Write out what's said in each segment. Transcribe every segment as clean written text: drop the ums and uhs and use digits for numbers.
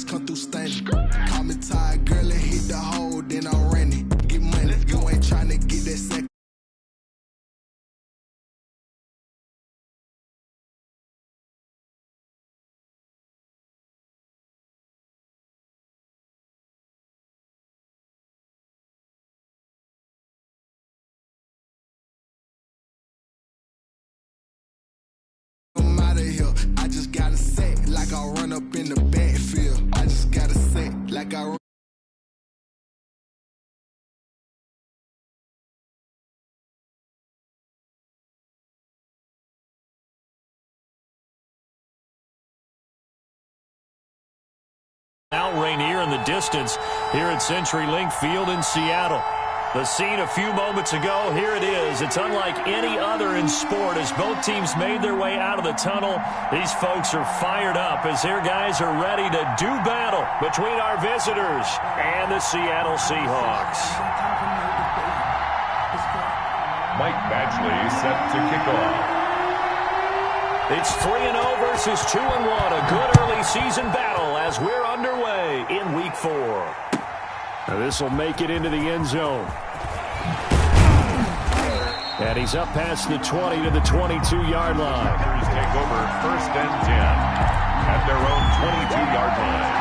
fast, come through stunning. Call me tired, girl, and hit the hole, then I'm running. Get money, you ain't tryna get that second. I'm out of here. I just gotta say, like I run up in the backfield. I just gotta say, like I run. Now Rainier in the distance here at CenturyLink Field in Seattle. The scene a few moments ago, here it is. It's unlike any other in sport as both teams made their way out of the tunnel. These folks are fired up as their guys are ready to do battle between our visitors and the Seattle Seahawks. Mike Badgley set to kick off. It's 3-0 versus 2-1. A good early season battle as we're underway in Week 4. This will make it into the end zone. And he's up past the 20 to the 22-yard line. Packers take over 1st and 10 at their own 22-yard line.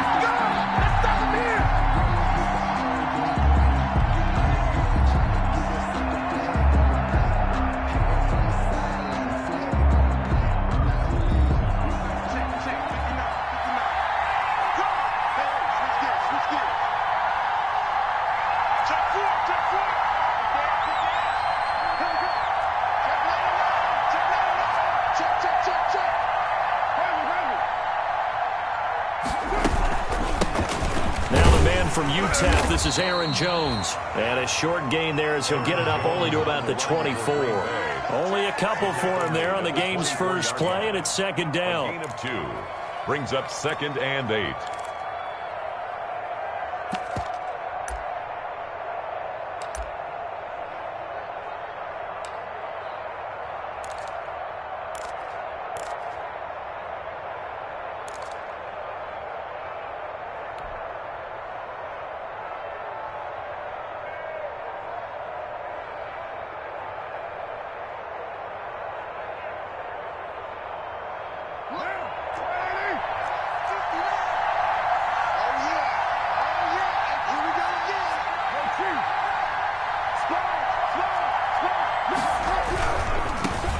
From UTEP, this is Aaron Jones. And a short gain there as he'll get it up only to about the 24. Only a couple for him there on the game's first play, and it's 2nd down. A gain of 2 brings up 2nd and 8.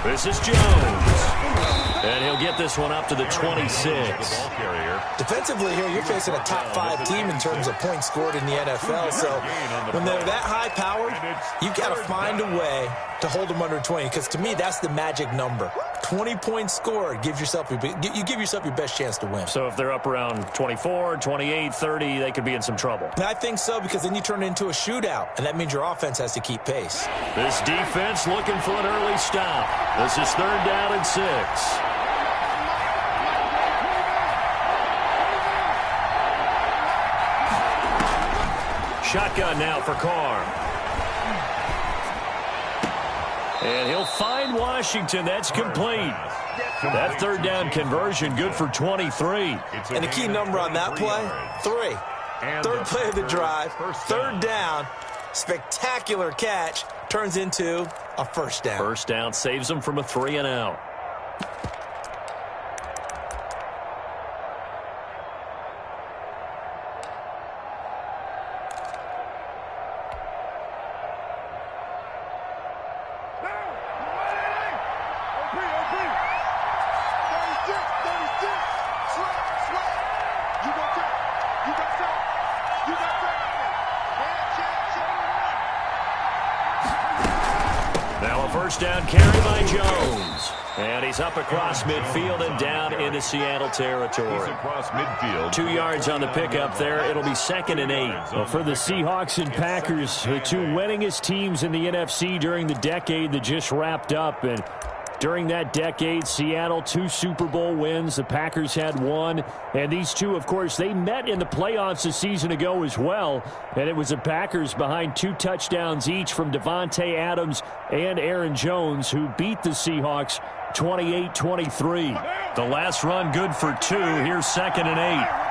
This is Jones. And he'll get this one up to the 26. Defensively here, you're facing a top 5 team in terms of points scored in the NFL. So when they're that high-powered, you've got to find a way to hold them under 20. Because to me, that's the magic number. 20 points scored, you give yourself your best chance to win. So if they're up around 24, 28, 30, they could be in some trouble. And I think so, because then you turn it into a shootout, and that means your offense has to keep pace. This defense looking for an early stop. This is 3rd down and 6. Shotgun now for Carr. And he'll find Washington. That's complete. That 3rd down conversion good for 23. And the key number on that play, 3. 3rd play of the drive, 3rd down, spectacular catch, turns into a 1st down. 1st down saves them from a 3-and-out. Now a 1st down carry by Jones. And he's up across midfield and down into Seattle territory. He's across midfield. 2 yards on the pickup there. It'll be 2nd and 8. Well, for the Seahawks and Packers, the 2 winningest teams in the NFC during the decade that just wrapped up. And during that decade, Seattle 2 Super Bowl wins. The Packers had 1. And these 2, of course, they met in the playoffs a season ago as well. And it was the Packers behind 2 touchdowns each from Devontae Adams and Aaron Jones who beat the Seahawks 28-23. The last run good for 2. Here's 2nd and 8.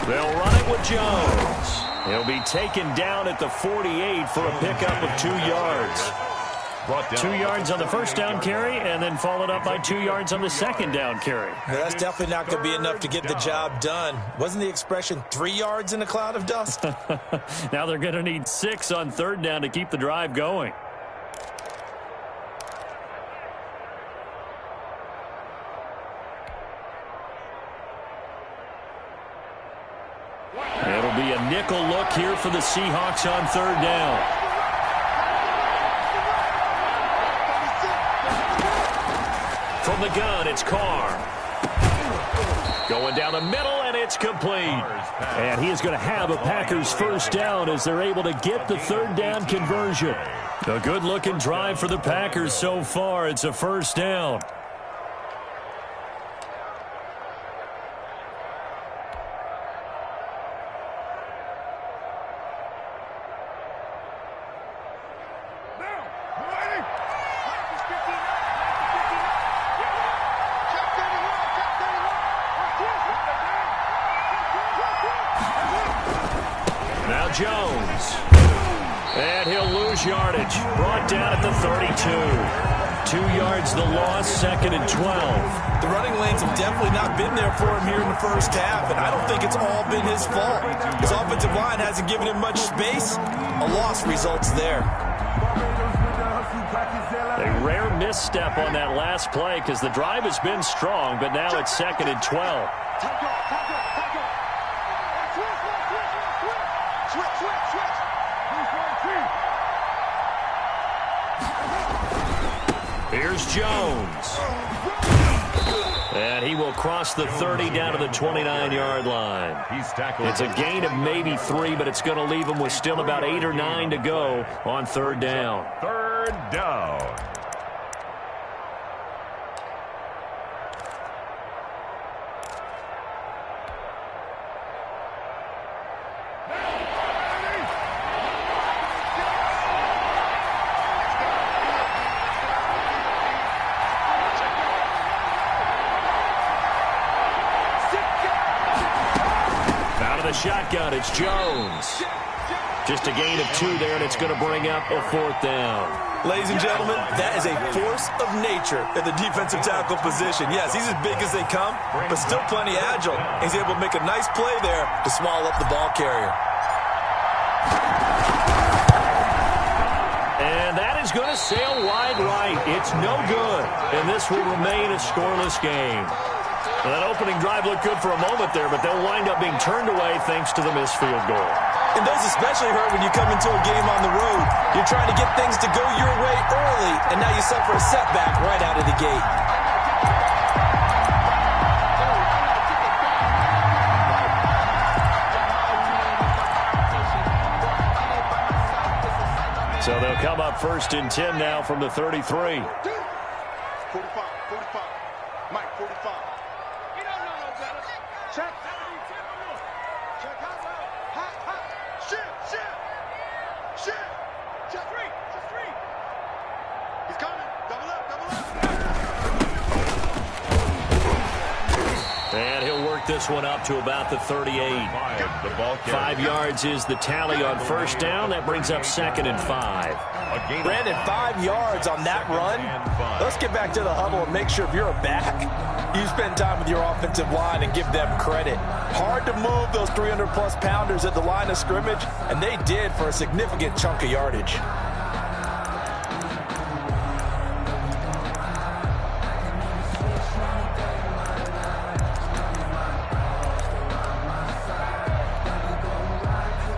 They'll run it with Jones. He'll be taken down at the 48 for a pickup of 2 yards. 2 yards on the first down carry, and then followed up by 2 yards on the second down carry. Yeah, that's definitely not going to be enough to get the job done. Wasn't the expression 3 yards in a cloud of dust? Now they're going to need 6 on third down to keep the drive going. It'll be a nickel look here for the Seahawks on third down. From the gun, it's Carr. Going down the middle, and it's complete. And he is going to have a Packers first down as they're able to get the third down conversion. A good-looking drive for the Packers so far. It's a first down. Jones. And he'll lose yardage. Brought down at the 32. 2 yards the loss, 2nd and 12. The running lanes have definitely not been there for him here in the first half, and I don't think it's all been his fault. His offensive line hasn't given him much space. A loss results there. A rare misstep on that last play because the drive has been strong, but now it's 2nd and 12. Here's Jones. And he will cross the 30 down to the 29-yard line. It's a gain of maybe 3, but it's going to leave him with still about 8 or 9 to go on third down. Third down. Shotgun, it's Jones. Just a gain of 2 there, and it's going to bring up a fourth down. Ladies and gentlemen, that is a force of nature at the defensive tackle position. Yes, he's as big as they come, but still plenty agile. He's able to make a nice play there to swallow up the ball carrier. And that is going to sail wide right. It's no good, and this will remain a scoreless game. Well, that opening drive looked good for a moment there, but they'll wind up being turned away thanks to the missed field goal. And those especially hurt when you come into a game on the road. You're trying to get things to go your way early, and now you suffer a setback right out of the gate. So they'll come up 1st and 10 now from the 33. 45, 45. Mike, 45. You don't know no better. Check. Check hot route. Hot. Shift. Check 3. He's coming. Double up. And he'll work this one up to about the 38. 5 yards is the tally on first down. That brings up 2nd and 5. Brandon, 5 yards on that run. Let's get back to the huddle and make sure if you're a back, you spend time with your offensive line and give them credit. Hard to move those 300-plus pounders at the line of scrimmage, and they did for a significant chunk of yardage.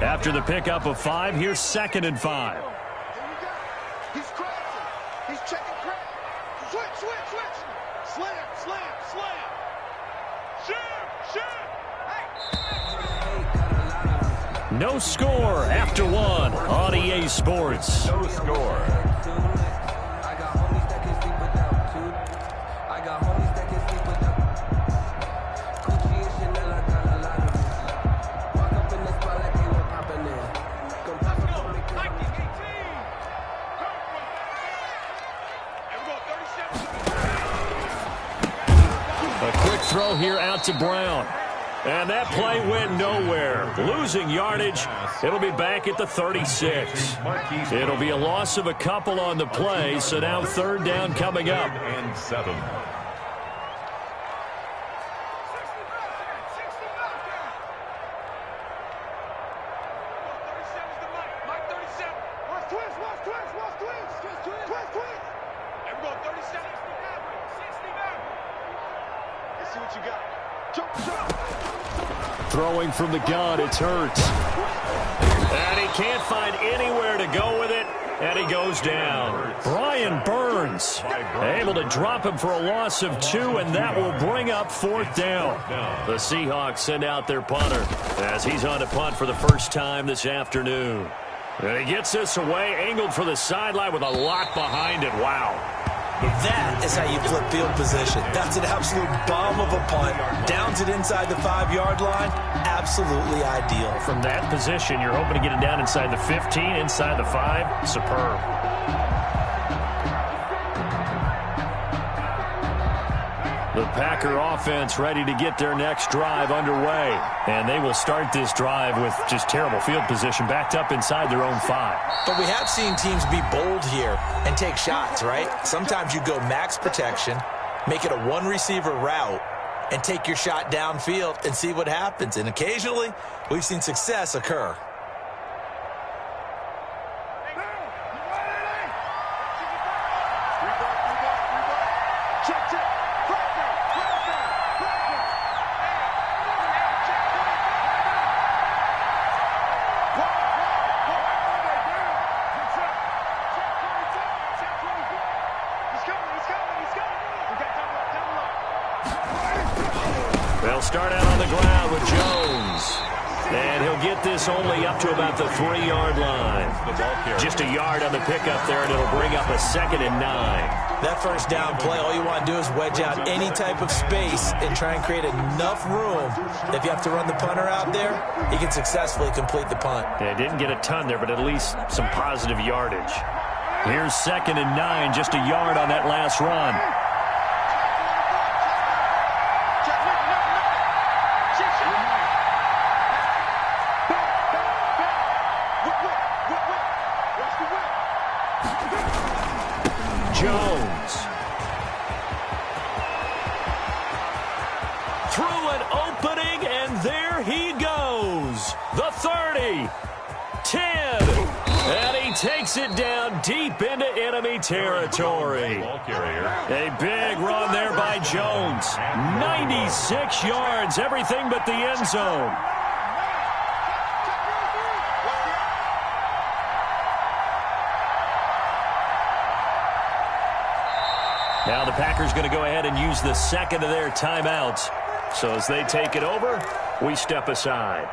After the pickup of 5, here's 2nd and 5. He's crossing. He's checking crack. Switch. Slam. Shoot. No score after 1 on EA Sports. No score. A quick throw here out to Brown. And that play went nowhere. Losing yardage. It'll be back at the 36. It'll be a loss of a couple on the play, so now third down coming up. And 7. Throwing from the gun, it's Hurts. And he can't find anywhere to go with it, and he goes down. Brian Burns able to drop him for a loss of 2, and that will bring up fourth down. The Seahawks send out their punter as he's on to punt for the first time this afternoon. And he gets this away, angled for the sideline with a lot behind it. Wow. That is how you flip field position. That's an absolute bomb of a punt. Downs it inside the 5-yard line. Absolutely ideal. From that position, you're hoping to get it down inside the 15, inside the 5. Superb. The Packer offense ready to get their next drive underway. And they will start this drive with just terrible field position, backed up inside their own 5. But we have seen teams be bold here and take shots, right? Sometimes you go max protection, make it a one-receiver route, and take your shot downfield and see what happens. And occasionally, we've seen success occur. They'll start out on the ground with Jones. And he'll get this only up to about the 3-yard line. Just a yard on the pickup there, and it'll bring up a 2nd and 9. That first down play, all you want to do is wedge out any type of space and try and create enough room. If you have to run the punter out there, he can successfully complete the punt. Yeah, didn't get a ton there, but at least some positive yardage. Here's 2nd and 9, just a yard on that last run. Jones. Through an opening, and there he goes. The 30, 10, and he takes it down deep into enemy territory. A big run there by Jones. 96 yards, everything but the end zone. Now the Packers going to go ahead and use the second of their timeouts. So as they take it over, we step aside.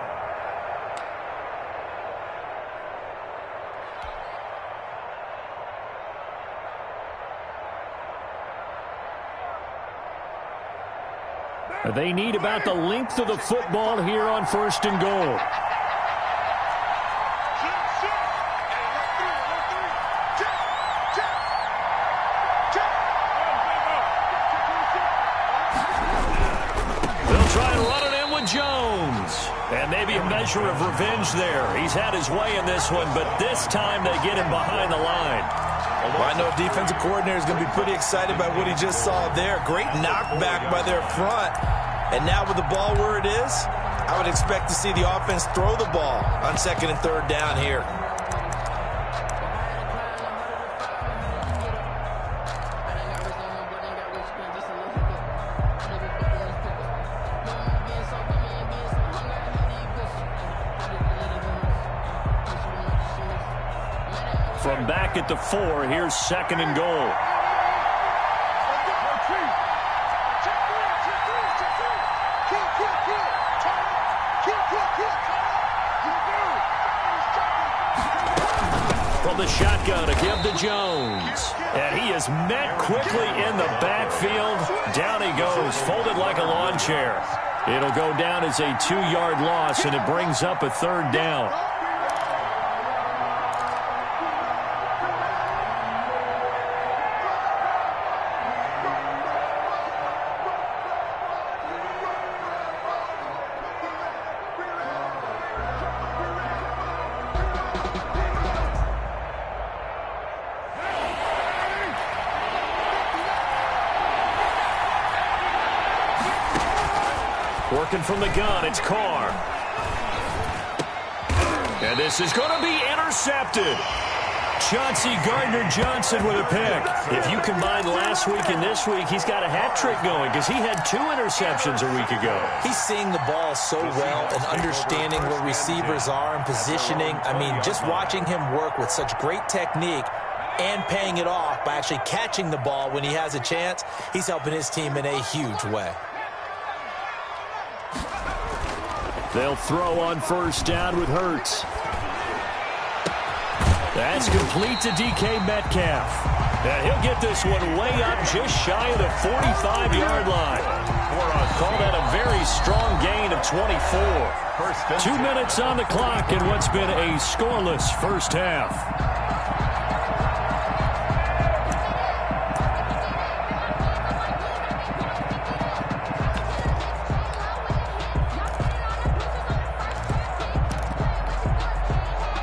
They need about the length of the football here on 1st and goal. Jones. And maybe a measure of revenge there. He's had his way in this one, but this time they get him behind the line. Well, I know a defensive coordinator is going to be pretty excited by what he just saw there. Great knockback by their front. And now with the ball where it is, I would expect to see the offense throw the ball on 2nd and 3rd down here. From back at the 4, here's 2nd and goal. From the shotgun, a give to Jones. And he is met quickly in the backfield. Down he goes, folded like a lawn chair. It'll go down as a 2-yard loss, and it brings up a 3rd down. Looking from the gun, it's Carr. And this is going to be intercepted. Chauncey Gardner-Johnson with a pick. If you combine last week and this week, he's got a hat trick going because he had 2 interceptions a week ago. He's seeing the ball so well and understanding where receivers are and positioning. I mean, just watching him work with such great technique and paying it off by actually catching the ball when he has a chance, he's helping his team in a huge way. They'll throw on first down with Hurts. That's complete to DK Metcalf. And he'll get this one way up just shy of the 45-yard line. Call that a very strong gain of 24. 2 minutes on the clock in what's been a scoreless first half.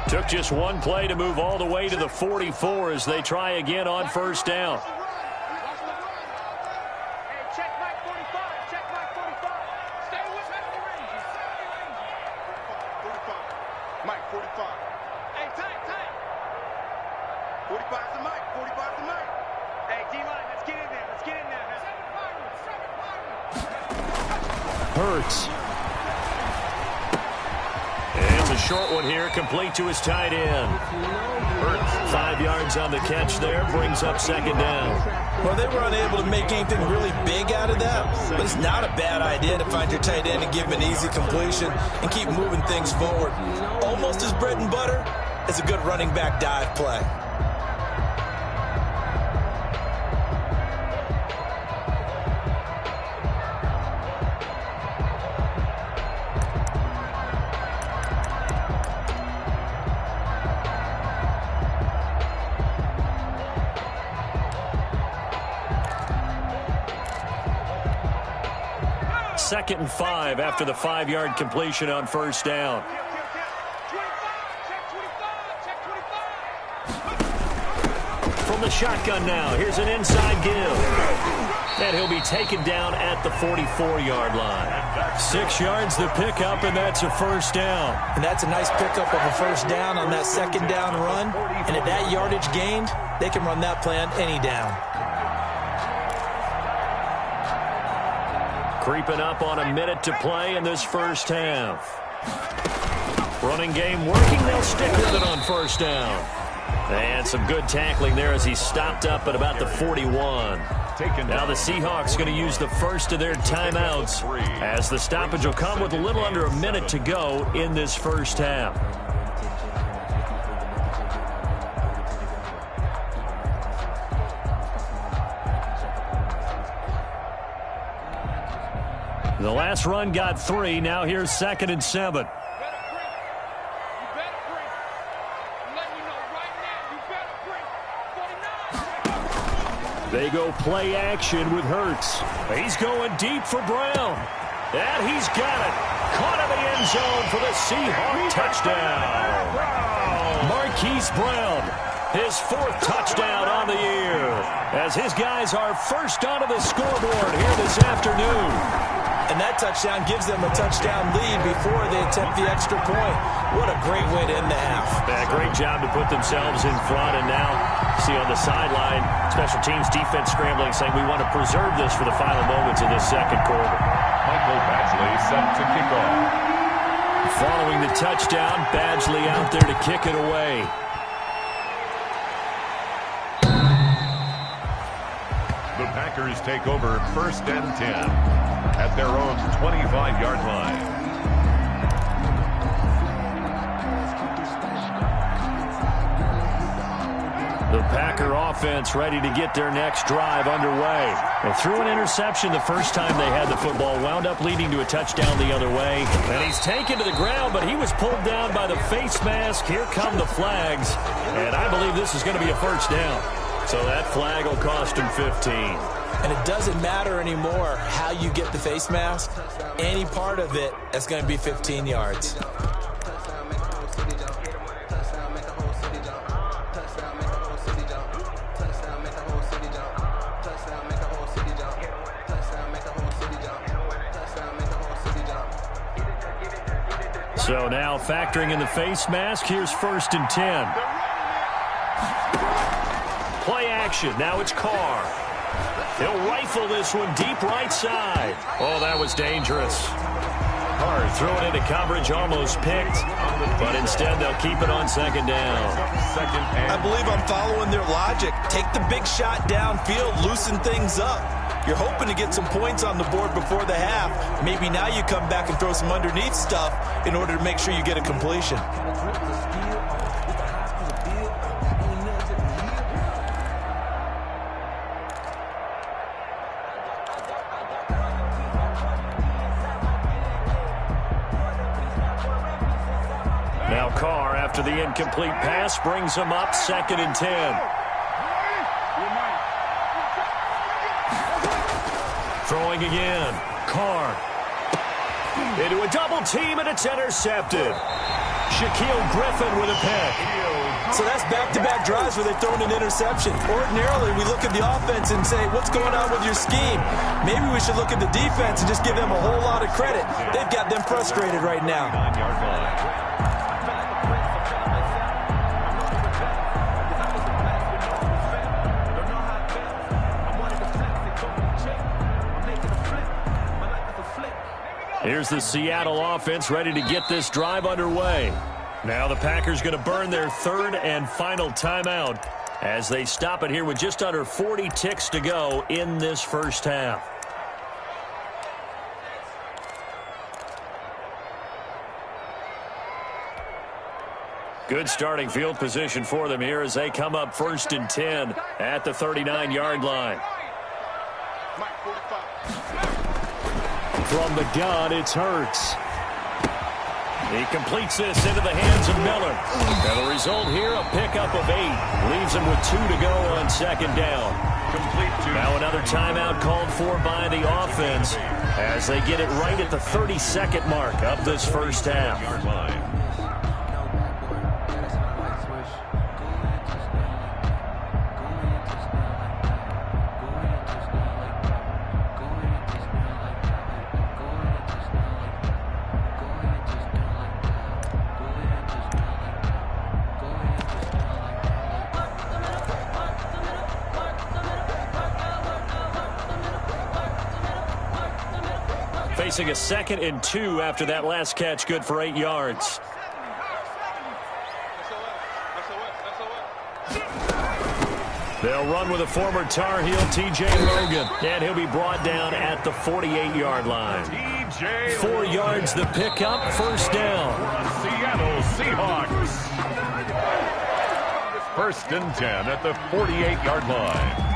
Took just one play to move all the way to the 44 as they try again on first down. Check Mike 45. Check Mike 45. Stay with me. 45. Mike 45. Hey, tight. 45 to Mike. 45 to Mike. Hey, D-line, let's get in there. Let's get in there. Hurts. And a short one here, complete to his tight end. Hurts, 5 yards on the catch there, brings up second down. Well, they were unable to make anything really big out of that, but it's not a bad idea to find your tight end and give him an easy completion and keep moving things forward. Almost as bread and butter as a good running back dive play. Second and 5 after the 5-yard completion on first down. From the shotgun now, here's an inside give. And he'll be taken down at the 44-yard line. 6 yards the pickup, and that's a first down. And that's a nice pickup of a first down on that second down run. And at that yardage gained, they can run that play on any down. Creeping up on a minute to play in this first half. Running game working. They'll stick with it on first down. And some good tackling there as he stopped up at about the 41. Now the Seahawks going to use the first of their timeouts as the stoppage will come with a little under a minute to go in this first half. The last run got 3. Now here's 2nd and 7. They go play action with Hurts. He's going deep for Brown. And he's got it. Caught in the end zone for the Seahawk touchdown. Marquise Brown, his 4th touchdown on the year, as his guys are first onto the scoreboard here this afternoon. And that touchdown gives them a touchdown lead before they attempt the extra point. What a great way to end the half. Yeah, great job to put themselves in front. And now, see on the sideline, special teams defense scrambling, saying we want to preserve this for the final moments of this second quarter. Michael Badgley set to kick off. Following the touchdown, Badgley out there to kick it away. The Packers take over 1st and 10 at their own 25-yard line. The Packer offense ready to get their next drive underway. They threw an interception the first time they had the football, wound up leading to a touchdown the other way. And he's taken to the ground, but he was pulled down by the face mask. Here come the flags, and I believe this is going to be a first down. So that flag will cost him 15. And it doesn't matter anymore how you get the face mask. Any part of it, that's going to be 15 yards. So now factoring in the face mask, here's 1st and 10. Play action. Now it's Carr. He'll rifle this one deep right side. Oh, that was dangerous. Carr throwing into coverage, almost picked, but instead they'll keep it on 2nd down. I believe I'm following their logic. Take the big shot downfield, loosen things up. You're hoping to get some points on the board before the half. Maybe now you come back and throw some underneath stuff in order to make sure you get a completion. Now Carr, after the incomplete pass, brings him up 2nd and 10. Throwing again. Carr. Into a double team, and it's intercepted. Shaquille Griffin with a pick. So that's back-to-back drives where they've thrown an interception. Ordinarily, we look at the offense and say, what's going on with your scheme? Maybe we should look at the defense and just give them a whole lot of credit. They've got them frustrated right now. 9-yard line. Here's the Seattle offense ready to get this drive underway. Now the Packers going to burn their 3rd and final timeout as they stop it here with just under 40 ticks to go in this first half. Good starting field position for them here as they come up 1st and 10 at the 39-yard line. From the gun, it's Hurts. He completes this into the hands of Miller. And the result here, a pickup of 8. Leaves him with 2 to go on 2nd down. Now another timeout called for by the offense as they get it right at the 32nd mark of this first half. Facing a 2nd and 2 after that last catch, good for 8 yards. They'll run with a former Tar Heel, T.J. Logan, and he'll be brought down at the 48-yard line. 4 yards the pickup, 1st down. Seattle Seahawks. 1st and 10 at the 48-yard line.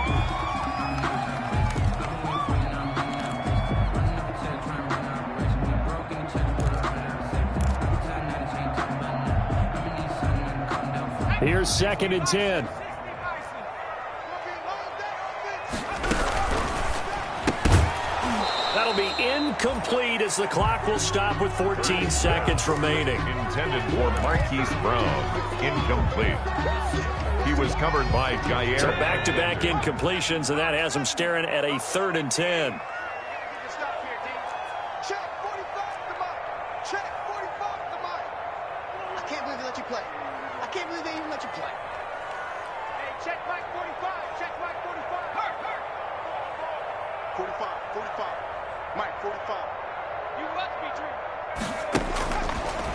Here's 2nd and 10. That'll be incomplete as the clock will stop with 14 seconds remaining. Intended for Marquise Brown. Incomplete. He was covered by Jair. So back-to-back incompletions, and that has him staring at a 3rd and 10.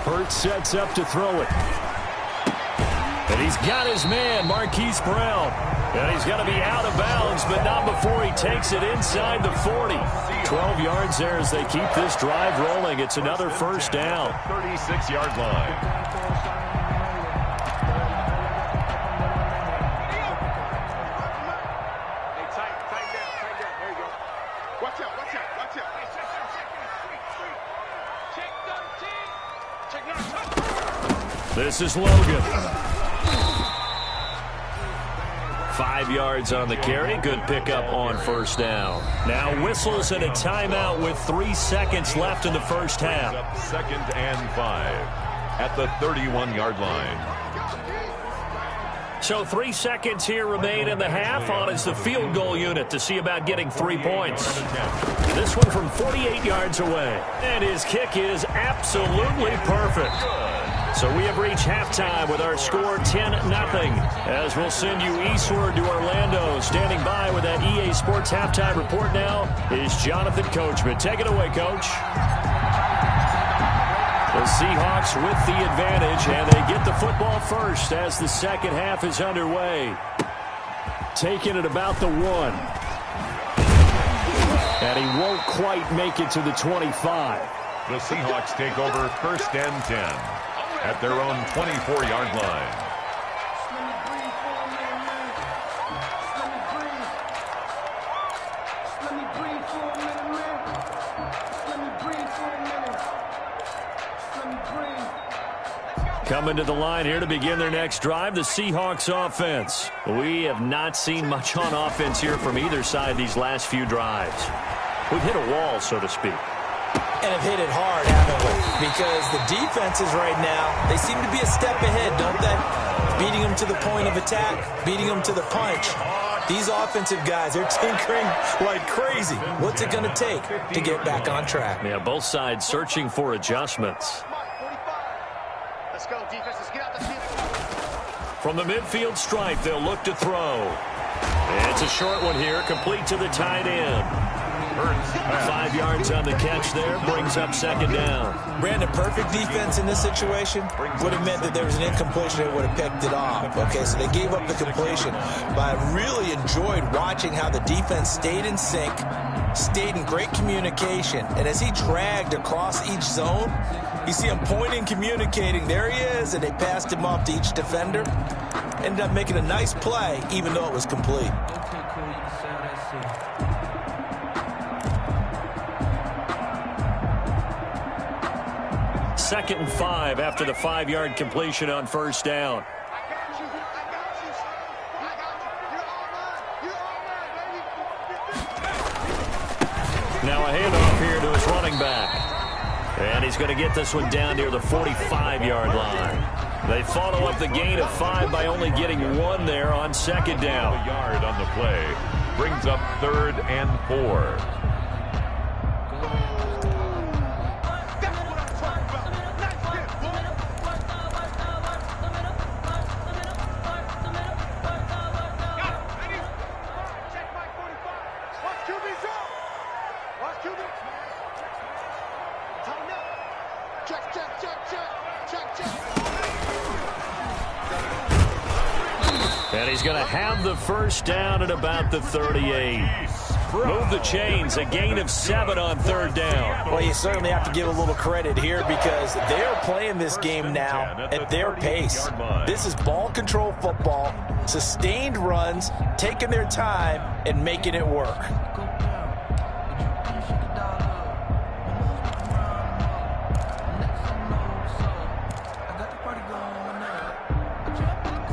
Hurts sets up to throw it. And he's got his man, Marquise Brown. And he's going to be out of bounds, but not before he takes it inside the 40. 12 yards there as they keep this drive rolling. It's another 1st down. 36-yard line. This is Logan. 5 yards on the carry. Good pickup on 1st down. Now whistles and a timeout with 3 seconds left in the first half. 2nd and 5 at the 31-yard line. So 3 seconds here remain in the half. On is the field goal unit to see about getting 3 points. This one from 48 yards away. And his kick is absolutely perfect. So we have reached halftime with our score 10-0. As we'll send you eastward to Orlando. Standing by with that EA Sports halftime report now is Jonathan Coachman. Take it away, Coach. The Seahawks with the advantage, and they get the football first as the second half is underway. Taking it about the 1. And he won't quite make it to the 25. The Seahawks take over 1st and 10 at their own 24-yard line. Coming to the line here to begin their next drive, the Seahawks offense. We have not seen much on offense here from either side these last few drives. We've hit a wall, so to speak. And have hit it hard, haven't we? Because the defenses right now, they seem to be a step ahead, don't they? Beating them to the point of attack, beating them to the punch. These offensive guys, they're tinkering like crazy. What's it going to take to get back on track? Yeah, both sides searching for adjustments. Let's go, defense. Let's get out the field. From the midfield stripe, they'll look to throw. It's a short one here, complete to the tight end. 5 yards on the catch there, brings up second down. Brandon, perfect defense in this situation would have meant that there was an incompletion that would have picked it off. Okay, so they gave up the completion. But I really enjoyed watching how the defense stayed in sync, stayed in great communication. And as he dragged across each zone, you see him pointing, communicating. There he is, and they passed him off to each defender. Ended up making a nice play, even though it was complete. Second and 5 after the 5-yard completion on first down. Now a handoff here to his running back. And he's going to get this one down near the 45-yard line. They follow up the gain of 5 by only getting 1 there on second down. A yard on the play brings up 3rd and 4. And he's going to have the first down at about the 38. Move the chains, a gain of 7 on third down. Well, you certainly have to give a little credit here because they're playing this game now at their pace. This is ball control football, sustained runs, taking their time, and making it work.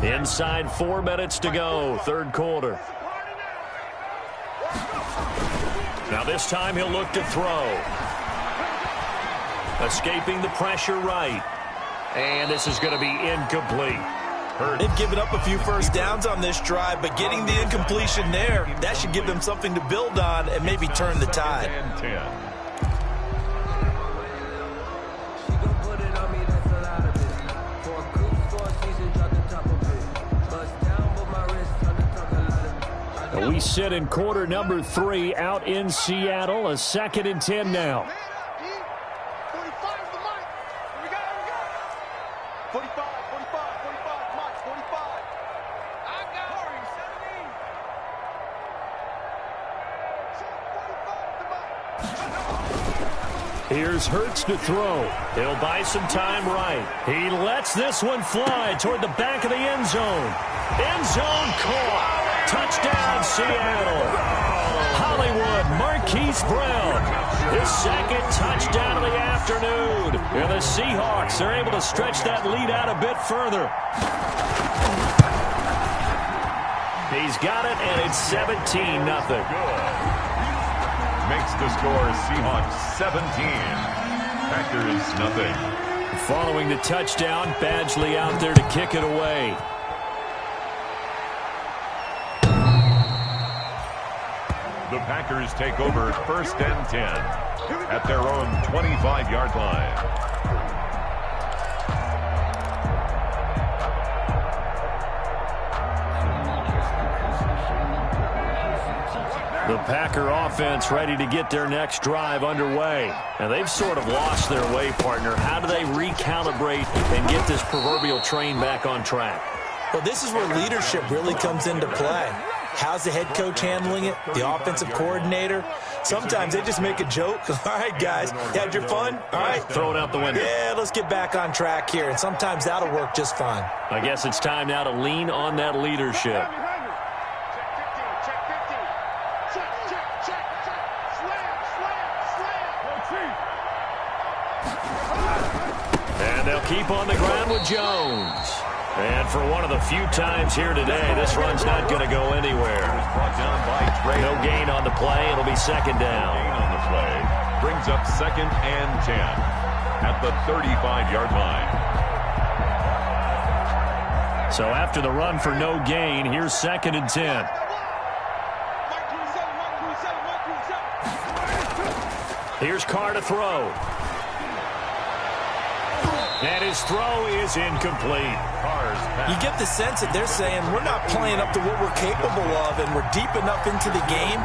Inside 4 minutes to go, third quarter. Now this time he'll look to throw. Escaping the pressure right. And this is going to be incomplete. They've given up a few first downs on this drive, but getting the incompletion there, that should give them something to build on and maybe turn the tide. We sit in quarter number 3 out in Seattle. A 2nd and 10 now. 45 the mic. Here we go. 45, 45, Mike, 45. I got Corey, 17. Here's Hurts to throw. He'll buy some time right. He lets this one fly toward the back of the end zone. End zone caught. Touchdown, Seattle. Hollywood, Marquise Brown. His second touchdown of the afternoon. And the Seahawks are able to stretch that lead out a bit further. He's got it, and it's 17-0. Makes the score Seahawks 17. Packers nothing. Following the touchdown, Badgley out there to kick it away. The Packers take over 1st and 10 at their own 25-yard line. The Packer offense ready to get their next drive underway. And they've sort of lost their way, partner. How do they recalibrate and get this proverbial train back on track? Well, this is where leadership really comes into play. How's the head coach handling it? The offensive coordinator? Sometimes they just make a joke. All right, guys, you had your fun? All right. Throw it out the window. Yeah, let's get back on track here. And sometimes that'll work just fine. I guess it's time now to lean on that leadership. And they'll keep on the ground with Jones. And for one of the few times here today, this run's not going to go anywhere. No gain on the play. It'll be 2nd down. Gain on the play brings up 2nd and 10 at the 35-yard line. So after the run for no gain, here's 2nd and 10. Here's Carr to throw. And his throw is incomplete. You get the sense that they're saying we're not playing up to what we're capable of, and we're deep enough into the game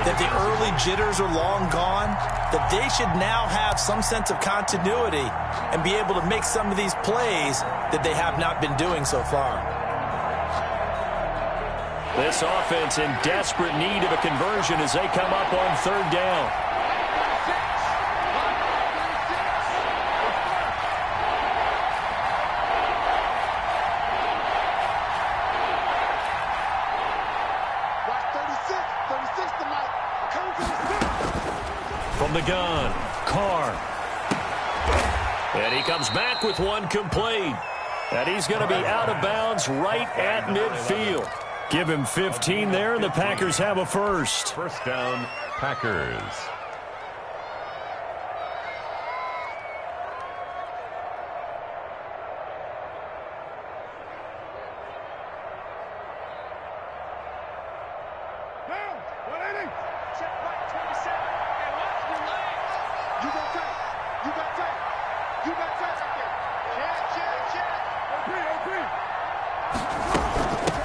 that the early jitters are long gone, that they should now have some sense of continuity and be able to make some of these plays that they have not been doing so far. This offense in desperate need of a conversion as they come up on 3rd down. From the gun, Carr. And he comes back with one complete. And he's going to be out of bounds right at midfield. Give him 15 there, and the Packers have a first. 1st down, Packers.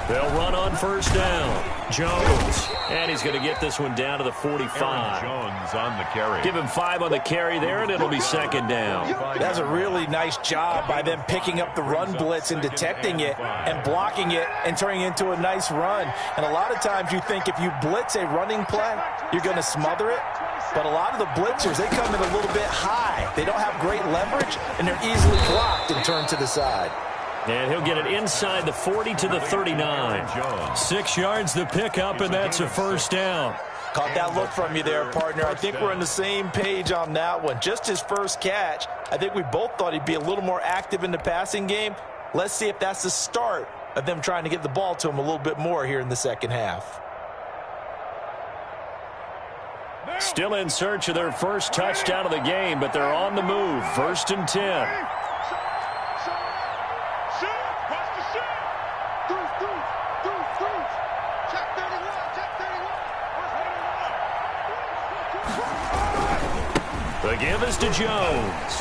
They'll run on 1st down. Jones. And he's going to get this one down to the 45. Jones on the carry. Give him 5 on the carry there, and it'll be 2nd down. That's a really nice job by them picking up the run blitz and detecting it and blocking it and turning it into a nice run. And a lot of times you think if you blitz a running play, you're going to smother it. But a lot of the blitzers, they come in a little bit high. They don't have great leverage, and they're easily blocked and turned to the side. And he'll get it inside the 40 to the 39. 6 yards the pickup, and that's a 1st down. Caught that look from you there, partner. I think we're on the same page on that one. Just his first catch. I think we both thought he'd be a little more active in the passing game. Let's see if that's the start of them trying to get the ball to him a little bit more here in the 2nd half. Still in search of their first touchdown of the game, but they're on the move. 1st and 10. The give is to Jones.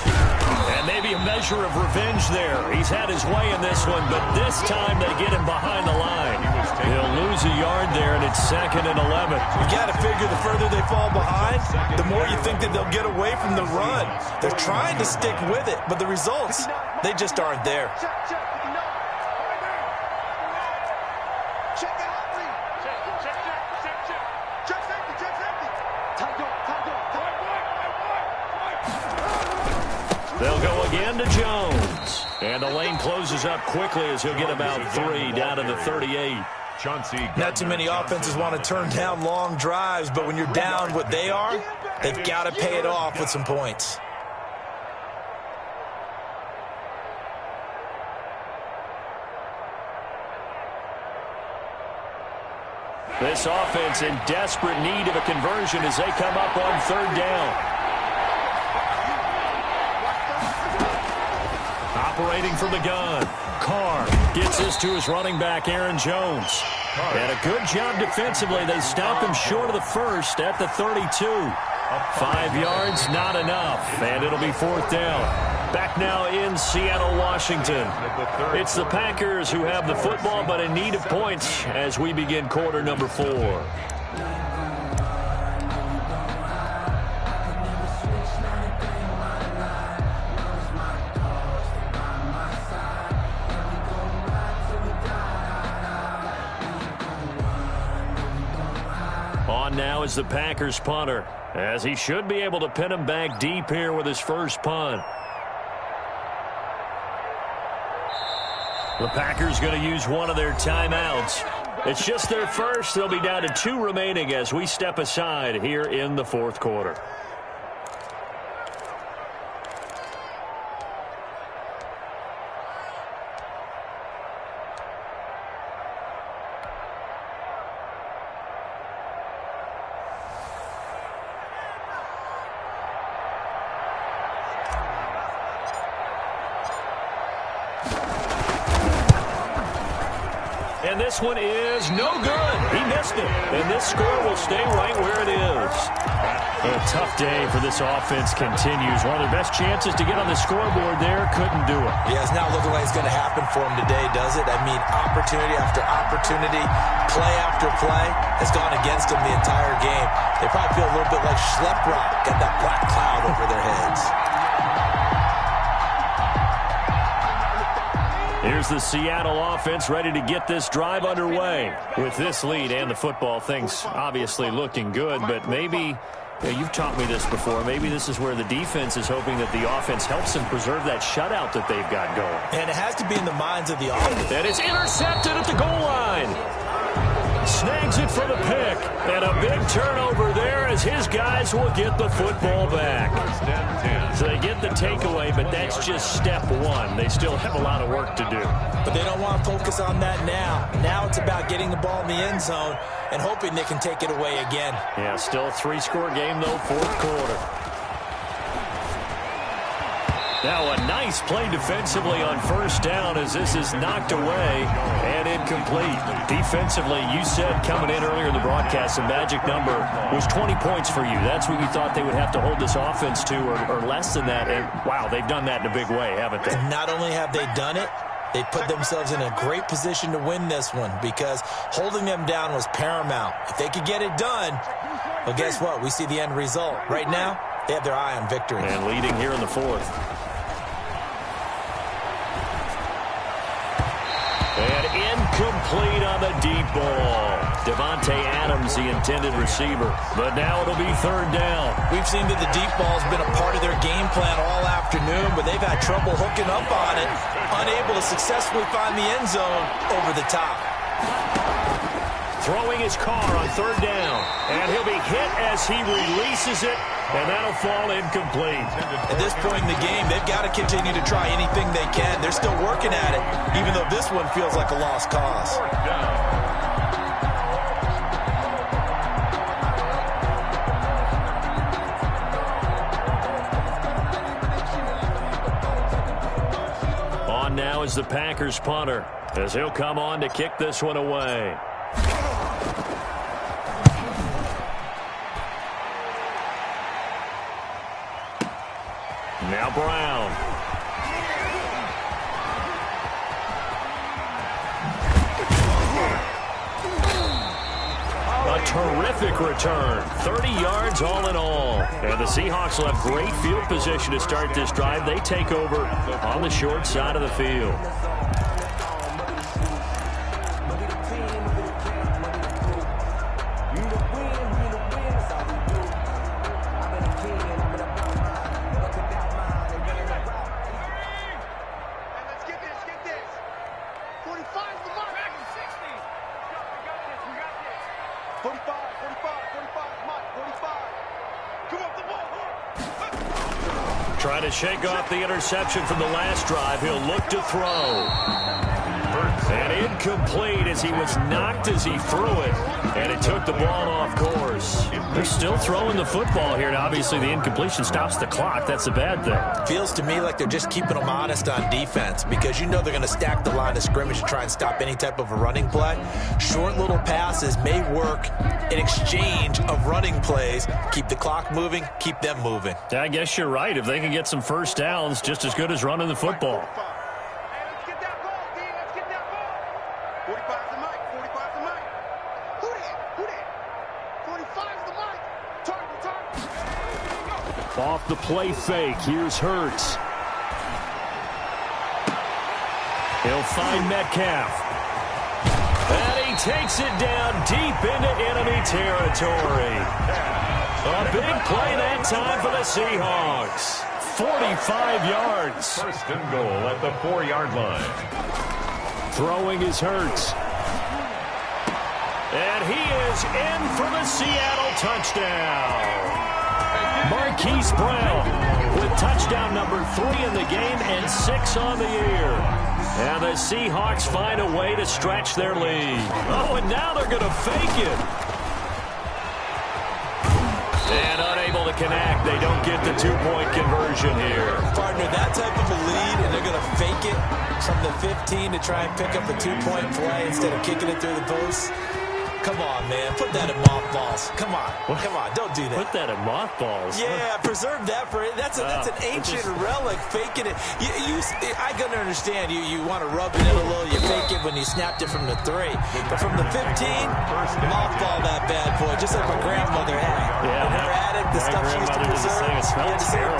And maybe a measure of revenge there. He's had his way in this one, but this time they get him behind the line. He'll lose a yard there, and it's 2nd and 11. You got to figure the further they fall behind, the more you think that they'll get away from the run. They're trying to stick with it, but the results, they just aren't there. They'll go again to Jones. And the lane closes up quickly as he'll get about 3 down to the 38. Not too many offenses want to turn down long drives, but when you're down what they are, they've got to pay it off with some points. This offense in desperate need of a conversion as they come up on 3rd down. Operating from the gun. Carr gets this to his running back, Aaron Jones. And a good job defensively. They stopped him short of the first at the 32. 5 yards, not enough. And it'll be 4th down. Back now in Seattle, Washington. It's the Packers who have the football, but in need of points as we begin quarter number 4. On now is the Packers punter, as he should be able to pin him back deep here with his first punt. The Packers going to use one of their timeouts. It's just their first. They'll be down to 2 remaining as we step aside here in the 4th quarter. And this one is no good. He missed it. And this score will stay right where it is. A tough day for this offense continues. One of their best chances to get on the scoreboard there. Couldn't do it. Yeah, it's not looking like it's going to happen for him today, does it? I mean, opportunity after opportunity, play after play has gone against them the entire game. They probably feel a little bit like Schlep Rock. Got that black cloud over their heads. Here's the Seattle offense ready to get this drive underway. With this lead and the football, things obviously looking good, but maybe, you've taught me this before, maybe this is where the defense is hoping that the offense helps them preserve that shutout that they've got going. And it has to be in the minds of the offense. And it's intercepted at the goal line. Snags it for the pick. And a big turnover there as his guys will get the football back. So they get the takeaway, but that's just step one. They still have a lot of work to do. But they don't want to focus on that now. Now it's about getting the ball in the end zone and hoping they can take it away again. Yeah, still a 3-score game, though, 4th quarter. Now a nice play defensively on 1st down as this is knocked away and incomplete. Defensively, you said coming in earlier in the broadcast, the magic number was 20 points for you. That's what you thought they would have to hold this offense to or less than that. And, wow, they've done that in a big way, haven't they? And not only have they done it, they put themselves in a great position to win this one because holding them down was paramount. If they could get it done, well, guess what? We see the end result. Right now, they have their eye on victory. And leading here in the 4th. And incomplete on the deep ball. Devontae Adams, the intended receiver. But now it'll be 3rd down. We've seen that the deep ball's been a part of their game plan all afternoon, but they've had trouble hooking up on it, unable to successfully find the end zone over the top. Throwing his car on 3rd down. And he'll be hit as he releases it. And that'll fall incomplete. At this point in the game, they've got to continue to try anything they can. They're still working at it, even though this one feels like a lost cause. On now is the Packers punter, as he'll come on to kick this one away. Now Brown. A terrific return. 30 yards all in all. And the Seahawks will have great field position to start this drive. They take over on the short side of the field. Trying to shake off the interception from the last drive. He'll look to throw. And incomplete as he was knocked as he threw it, and it took the ball off course. They're still throwing the football here, and obviously the incompletion stops the clock. That's a bad thing. Feels to me like they're just keeping them honest on defense because you know they're going to stack the line of scrimmage and try and stop any type of a running play. Short little passes may work in exchange of running plays. Keep the clock moving, keep them moving. I guess you're right. If they can get some first downs, just as good as running the football. Let's get that ball, D. Let's get that ball. 45's the mic. 45's the mic. Who that? Who that? 45's the mic. Target. Off the play fake. Here's Hurts. He'll find Metcalf. And he takes it down deep into enemy territory. A big play that time for the Seahawks. 45 yards. First and goal at the 4-yard line. Throwing is Hurts. And he is in for the Seattle touchdown. Marquise Brown with touchdown number 3 in the game and 6 on the year. And the Seahawks find a way to stretch their lead. Oh, and now they're going to fake it. And unable to connect. They don't get the 2-point conversion here. Partner, that type of a lead, and they're going to fake it from the 15 to try and pick up a 2-point play instead of kicking it through the post. Come on, man. Put that in mothballs. Come on. Come on. Don't do that. Put that in mothballs. Yeah, preserve that for it. That's an ancient relic. Faking it. I can understand. You want to rub it in a little. You fake it when you snapped it from the 3. But from the 15, mothball that bad boy, just like my grandmother had. Yeah, in her attic, the stuff she used to preserve. It smells terrible.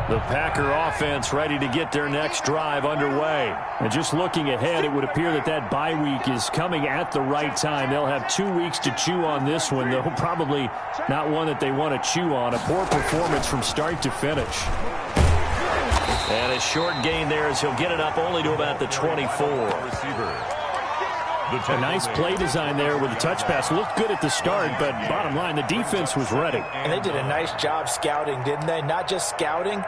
The Packer offense ready to get their next drive underway. And just looking ahead, it would appear that bye week is coming at the right time. They'll have 2 weeks to chew on this one, though probably not one that they want to chew on. A poor performance from start to finish. And a short gain there as he'll get it up only to about the 24. A nice play design there with the touch pass. Looked good at the start, but bottom line, the defense was ready. And they did a nice job scouting, didn't they? Not just scouting,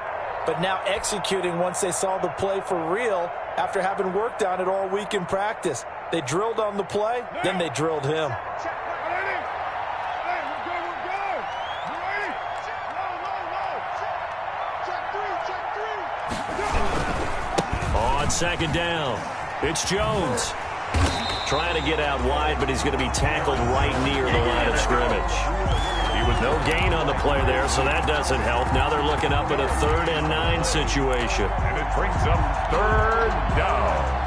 but now executing once they saw the play for real after having worked on it all week in practice. They drilled on the play, then they drilled him. On second down, it's Jones. Trying to get out wide, but he's going to be tackled right near the line of scrimmage. He was no gain on the play there, so that doesn't help. Now they're looking up at a 3rd and 9 situation. And it brings up 3rd down.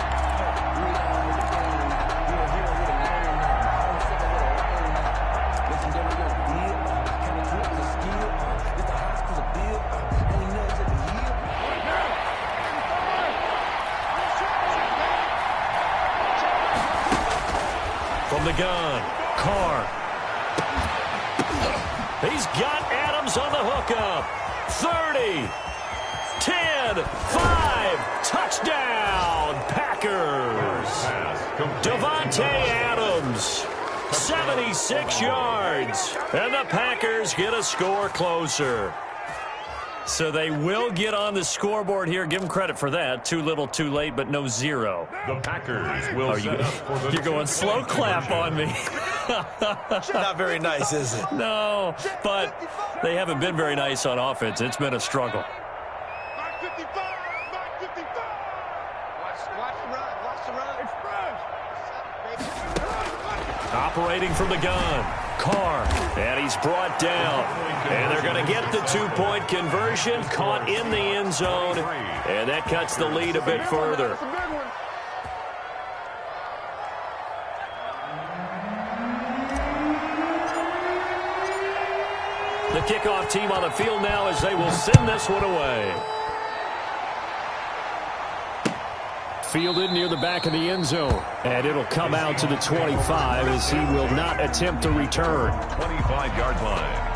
From the gun, Carr. He's got Adams on the hookup. 30, 10, 5, touchdown, Packers. Davante Adams, 76 yards, and the Packers get a score closer. So they will get on the scoreboard here. Give them credit for that. Too little, too late, but no 0. The Packers will set up for the... You're going slow clap on me. Not very nice, is it? No, but they haven't been very nice on offense. It's been a struggle. Mark 55. Mark 55. Watch the run. Watch the run. It's Operating from the gun, Carr, and he's brought down. And they're going to get the 2-point conversion, caught in the end zone, and that cuts the lead a bit further. The kickoff team on the field now as they will send this one away. Fielded near the back of the end zone. And it'll come out to the 25 as he will not attempt to return. 25-yard line.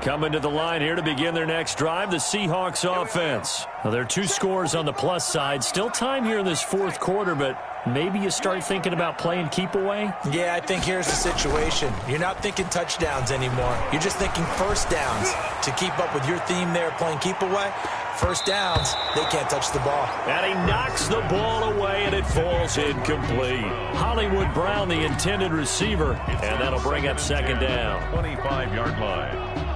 Coming to the line here to begin their next drive, the Seahawks offense. Now, there are 2 scores on the plus side. Still time here in this fourth quarter, but maybe you start thinking about playing keep away? Yeah, I think here's the situation. You're not thinking touchdowns anymore. You're just thinking first downs. To keep up with your theme there, playing keep away, first downs, they can't touch the ball. And he knocks the ball away, and it falls incomplete. Hollywood Brown, the intended receiver, and that'll bring up second down. 25-yard line.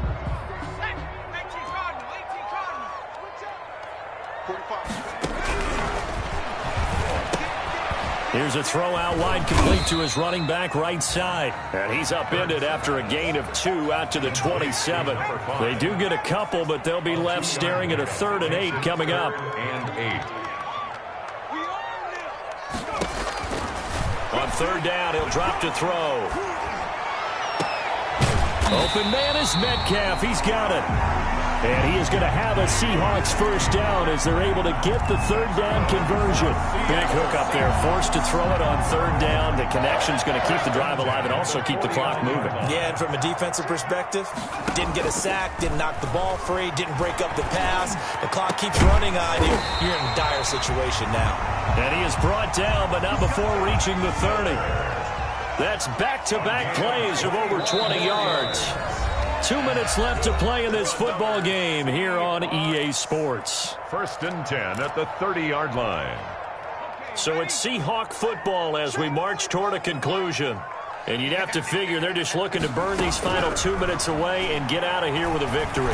Here's a throw out wide, complete to his running back right side. And he's upended after a gain of 2 out to the 27. They do get a couple, but they'll be left staring at a 3rd and 8 coming up. And 8. On 3rd down, he'll drop to throw. Open man is Metcalf. He's got it. And he is going to have a Seahawks first down as they're able to get the 3rd down conversion. Big hook up there, forced to throw it on 3rd down. The connection's going to keep the drive alive and also keep the clock moving. Yeah, and from a defensive perspective, didn't get a sack, didn't knock the ball free, didn't break up the pass. The clock keeps running on you. You're in a dire situation now. And he is brought down, but not before reaching the 30. That's back-to-back plays of over 20 yards. 2 minutes left to play in this football game here on EA Sports. 1st and 10 at the 30-yard line. So it's Seahawk football as we march toward a conclusion. And you'd have to figure they're just looking to burn these final 2 minutes away and get out of here with a victory.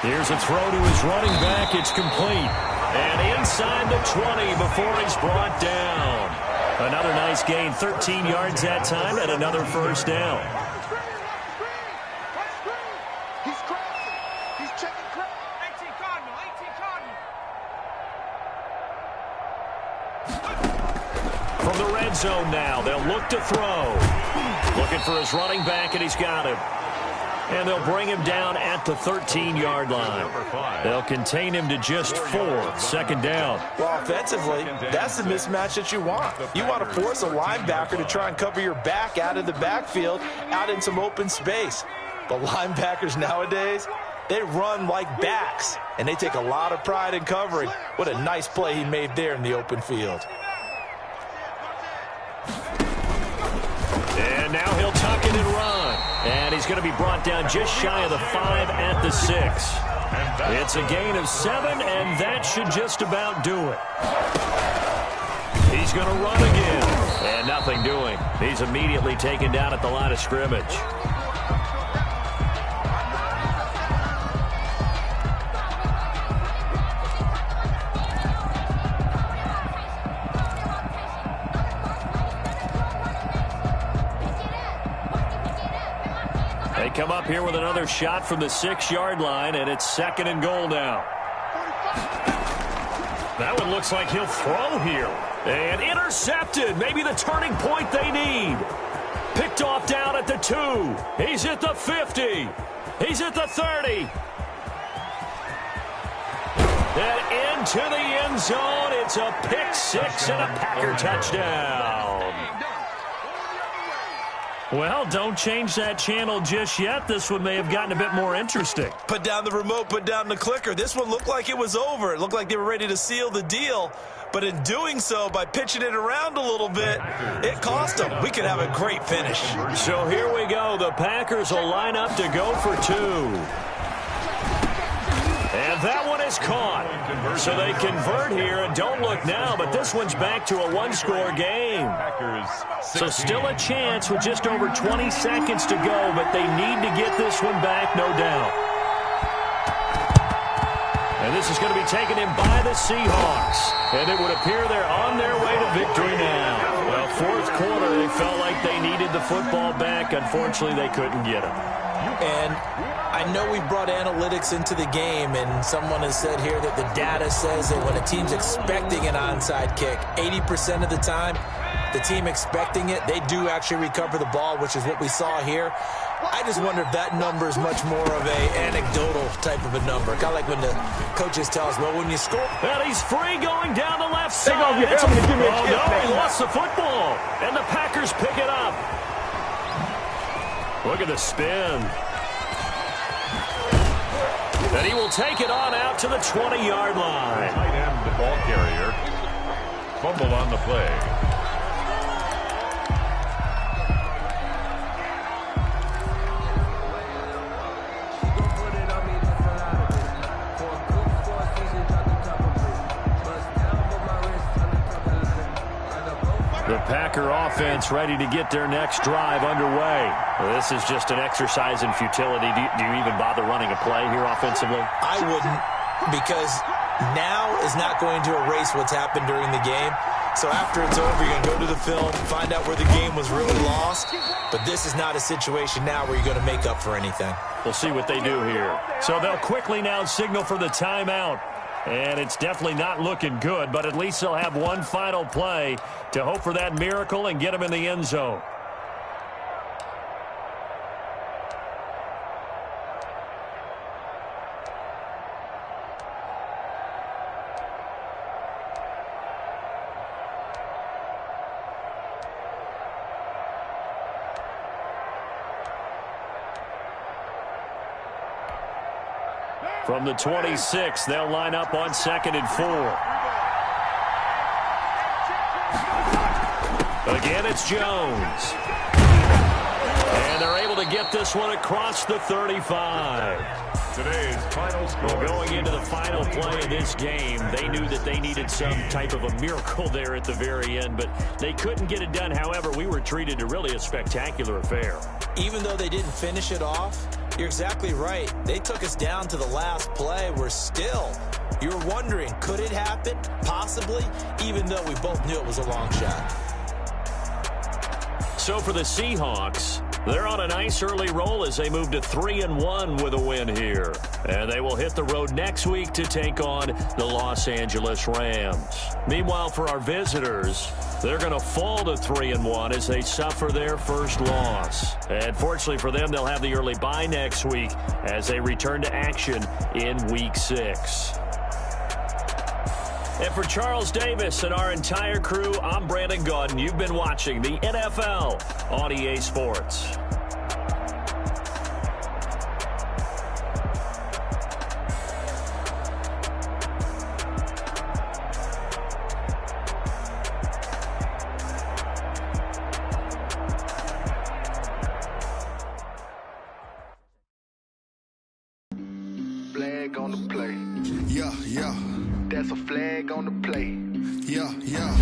Here's a throw to his running back. It's complete. And inside the 20 before he's brought down. Another nice gain, 13 yards that time, and another first down. From the red zone now, they'll look to throw. Looking for his running back, and he's got him. And they'll bring him down at the 13-yard line. They'll contain him to just 4, 2nd down. Well, offensively, that's the mismatch that you want. You want to force a linebacker to try and cover your back out of the backfield, out in some open space. But linebackers nowadays, they run like backs, and they take a lot of pride in covering. What a nice play he made there in the open field. And now he'll tuck it and run. And he's going to be brought down just shy of the 5 at the 6. It's a gain of 7, and that should just about do it. He's going to run again. And nothing doing. He's immediately taken down at the line of scrimmage. They come up here with another shot from the 6-yard line, and it's 2nd and goal now. That one looks like he'll throw here. And intercepted. Maybe the turning point they need. Picked off down at the 2. He's at the 50. He's at the 30. And into the end zone. It's a pick 6 and a Packer touchdown. Well, don't change that channel just yet. This one may have gotten a bit more interesting. Put down the remote, put down the clicker. This one looked like it was over. It looked like they were ready to seal the deal. But in doing so, by pitching it around a little bit, it cost them. We could have a great finish. So here we go. The Packers will line up to go for 2. And that one is caught. So they convert here, and don't look now, but this one's back to a 1-score game. So still a chance with just over 20 seconds to go, but they need to get this one back, no doubt. And this is going to be taken in by the Seahawks. And it would appear they're on their way to victory now. Well, fourth quarter, they felt like they needed the football back. Unfortunately, they couldn't get it. And I know we brought analytics into the game, and someone has said here that the data says that when a team's expecting an onside kick, 80% of the time, the team expecting it, they do actually recover the ball, which is what we saw here. I just wonder if that number is much more of a anecdotal type of a number. Kind of like when the coaches tell us, well, when you score. And he's free going down the left side. Oh, no, he lost the football. And the Packers pick it up. Look at the spin. And he will take it on out to the 20-yard line. Tight end, the ball carrier. Fumble on the play. The Packer offense ready to get their next drive underway. This is just an exercise in futility. Do you even bother running a play here offensively? I wouldn't, because now is not going to erase what's happened during the game. So after it's over, you're going to go to the film, find out where the game was really lost. But this is not a situation now where you're going to make up for anything. We'll see what they do here. So they'll quickly now signal for the timeout. And it's definitely not looking good, but at least they'll have one final play to hope for that miracle and get them in the end zone. From the 26, they'll line up on 2nd and 4. Again, it's Jones. And they're able to get this one across the 35. Today's final score. Well, going into the final play of this game, they knew that they needed some type of a miracle there at the very end, but they couldn't get it done. However, we were treated to really a spectacular affair. Even though they didn't finish it off, you're exactly right. They took us down to the last play. We're still, you're wondering, could it happen? Possibly, even though we both knew it was a long shot. So for the Seahawks, they're on a nice early roll as they move to 3-1 with a win here. And they will hit the road next week to take on the Los Angeles Rams. Meanwhile, for our visitors, they're going to fall to 3-1 as they suffer their first loss. And fortunately for them, they'll have the early bye next week as they return to action in Week 6. And for Charles Davis and our entire crew, I'm Brandon Gaudin. You've been watching the NFL on EA Sports. Flag on the play. Yeah, yeah. That's a flag on the play. Yeah, yeah.